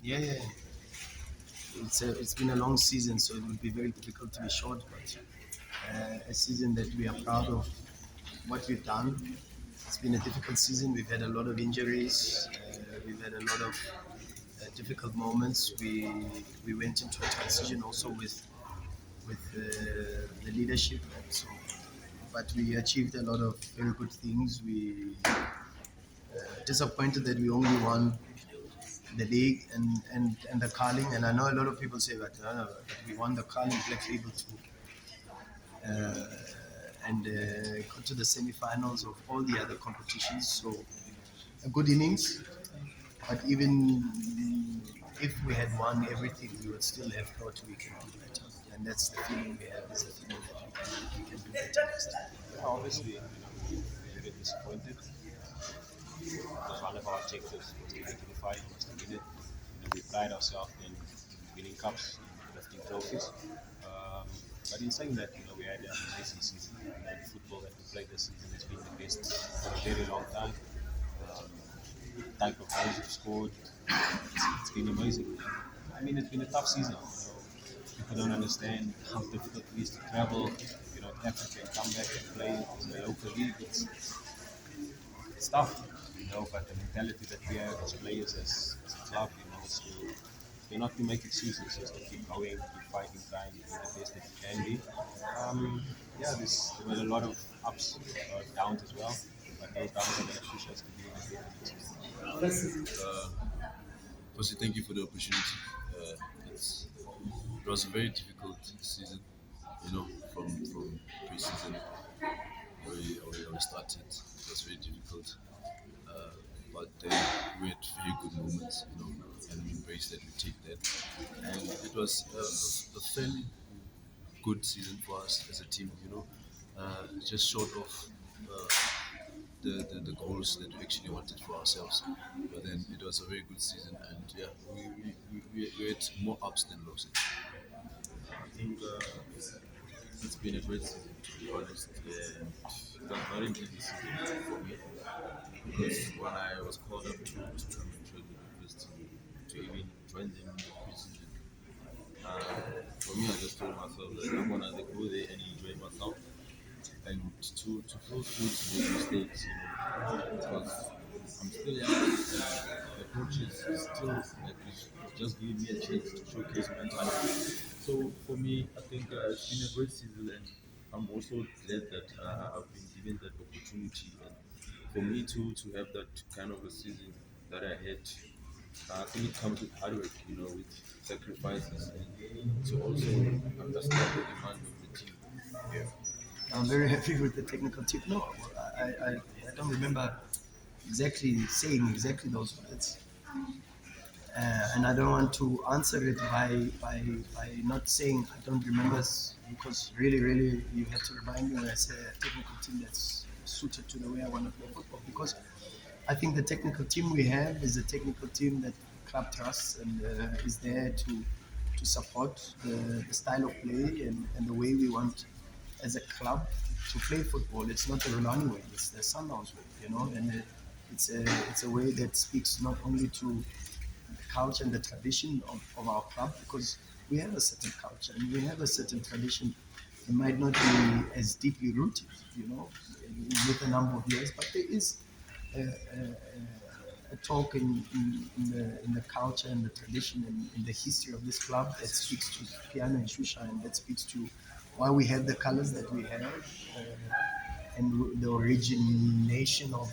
Yeah, yeah. It's been a long season, so it would be very difficult to be short, but a season that we are proud of what we've done. It's been a difficult season. We've had a lot of injuries. We've had a lot of difficult moments. We went into a transition also with the leadership, and so. But we achieved a lot of very good things. We disappointed that we only won the league and the curling. And I know a lot of people say that we won the curling black label too, and got to the semi-finals of all the other competitions. So a good innings, but even if we had won everything, we would still have thought we can do better. And that's the feeling we have, is the feeling that we can do better next time. Yeah, obviously, we're very disappointed. Because one of our objectives was to make it a final, was to win it. We pride ourselves in winning cups, in lifting trophies. Um, but in saying that, we had an amazing season. The football that we played this season has been the best for a very long time. Um, type of goals we've scored, it's been amazing. I mean, it's been a tough season. People don't understand how difficult it is to travel, Africa and come back and play in the local league. It's tough, but the mentality that we have as players, as a club, is not to make excuses, just to keep going, keep fighting, trying to do the best that you can be. Yeah, there were a lot of ups, downs as well, but those downs are going to push us to be in the better next season. Uh, Firstly, thank you for the opportunity. It was a very difficult season, from pre-season where we started. It was very difficult, uh, but then we had very good moments, and we embraced that, we take that, and it was a fairly good season for us as a team, just short of uh, the goals that we actually wanted for ourselves. But then it was a very good season, and yeah, we had more ups than losses. I think it's been a great season, to be honest. And it was not an easy season for me because when I was called up to come and join the first team, to even join them in the preseason, for me, I just told myself that I'm gonna go there and enjoy myself and to fall through to those mistakes, because I'm still young. The coach is still like is just giving me a chance to showcase my talent. So for me, I think it's been a great season, and I'm also glad that I've been given that opportunity. And for me to have that kind of a season that I had, I think it comes with hard work, with sacrifices, and to also understand the demand of the team. Yeah. I'm very happy with the technical tip. No, I don't remember exactly saying exactly those words. And I don't want to answer it by not saying I don't remember, because really you have to remind me when I say a technical team that's suited to the way I want to play football, because I think the technical team we have is a technical team that the club trusts and is there to support the style of play and the way we want as a club to play football. It's not the Rolani way, it's the Sundowns way, and it's a way that speaks not only to the culture and the tradition of our club, because we have a certain culture and we have a certain tradition. It might not be as deeply rooted, with a number of years, but there is a talk in the culture and the tradition and in the history of this club that speaks to piano and shusha, and that speaks to why we have the colors that we have, and the origination of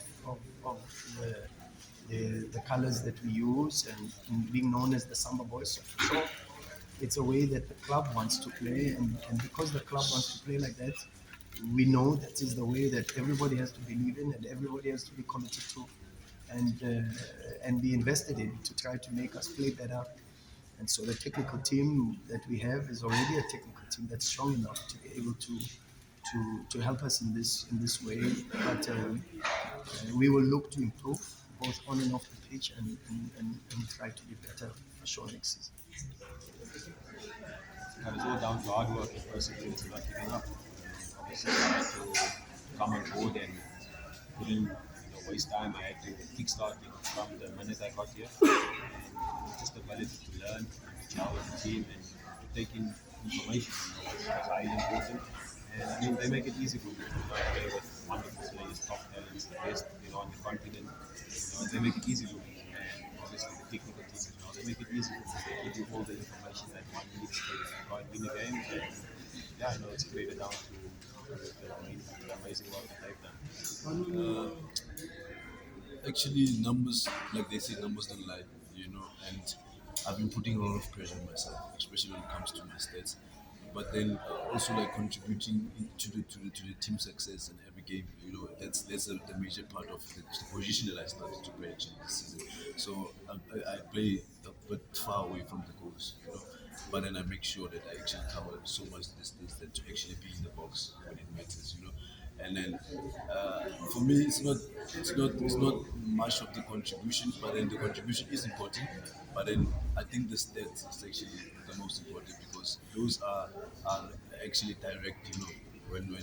the colors that we use, and being known as the Samba Boys. So for sure, it's a way that the club wants to play, and because the club wants to play like that, we know that is the way that everybody has to believe in and everybody has to be committed to, and be invested in, to try to make us play better. And so the technical team that we have is already a technical team that's strong enough to be able to help us in this way. But we will look to improve both on and off the pitch, and try to be better for sure next season. But it's all down to hard work and perseverance and not giving up. Obviously, you have to come on board and put in, waste time. I had to kickstart it from the minute I got here. And just the ability to learn, to gel with the team, and to take in information, was highly important. And I mean, they make it easy for me. I play with wonderful players, top talents, the best, on the continent. They make it easy for me. And obviously, the technical teams, they make it easy for me. They give you all the information that one needs to go and win the game. And yeah, I know it's credit down to the amazing work that they've done. Actually, numbers, like they say, numbers don't lie, and I've been putting a lot of pressure on myself, especially when it comes to my stats. But then also like contributing to the team success in every game, that's the major part of the position that I started to play actually this season. So I play a bit far away from the goals, but then I make sure that I actually cover so much distance that to actually be in the box when it matters. And then for me, it's not much of the contribution, but then the contribution is important. But then I think the stats is actually the most important because those are actually direct. When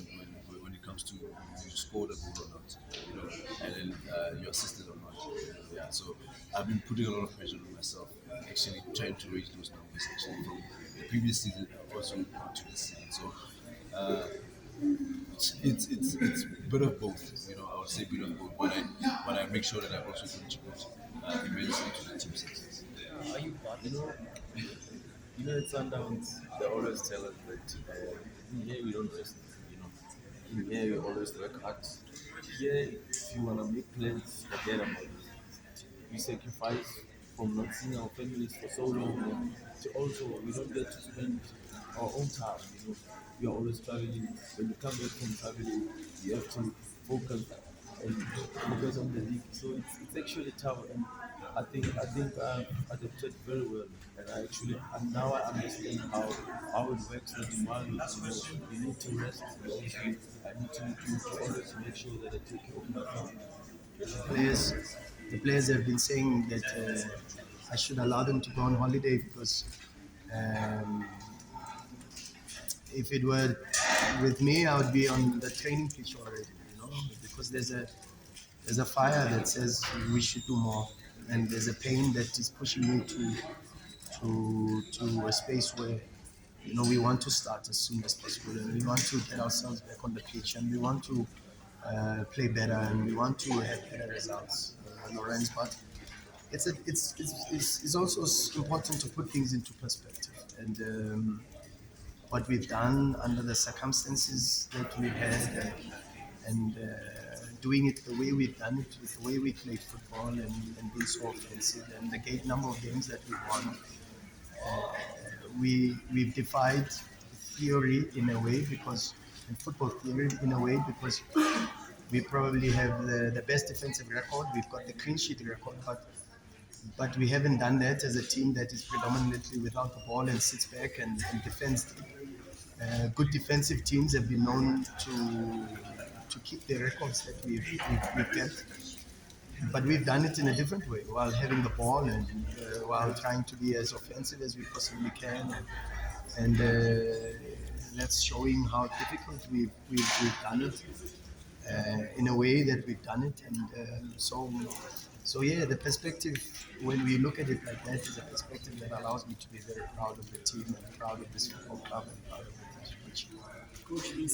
it comes to you scored a goal or not, and then you assisted or not. Yeah, so I've been putting a lot of pressure on myself, actually trying to raise those numbers actually from the previous season also to this season. So it's a bit of both. I would say a bit of both, but I make sure that I also contribute immensely to the team success. Are you you know, at Sundowns, they always tell us that in here we don't rest. In here we always work hard. Here, if you wanna make plans, forget about it. We sacrifice from not seeing our families for so long, and to also we don't get to spend our own time. We are always traveling. When you come back from traveling, you have to focus and focus on the league. So it's actually tough, and I think I've adapted very well, and and now I understand how it works. That in one, you need to rest. You also I need to always make sure that I take care of my family. Players, the players have been saying that I should allow them to go on holiday because um, if it were with me, I would be on the training pitch already. Because there's a fire that says we should do more, and there's a pain that is pushing me to a space where we want to start as soon as possible, and we want to get ourselves back on the pitch, and we want to play better, and we want to have better results, Lorenz. But it's also important to put things into perspective, and what we've done under the circumstances that we've had, and doing it the way we've done it, with the way we played football, and being so offensive, and the number of games that we won. We've defied theory in a way because, and football theory in a way, because we probably have the best defensive record. We've got the clean sheet record, but we haven't done that as a team that is predominantly without the ball and sits back and defends. Good defensive teams have been known to keep the records that we've kept. But we've done it in a different way while having the ball, and while trying to be as offensive as we possibly can. And that's showing how difficult we've done it in a way that we've done it. And so yeah, the perspective, when we look at it like that, is a perspective that allows me to be very proud of the team and proud of this football club and proud of the team.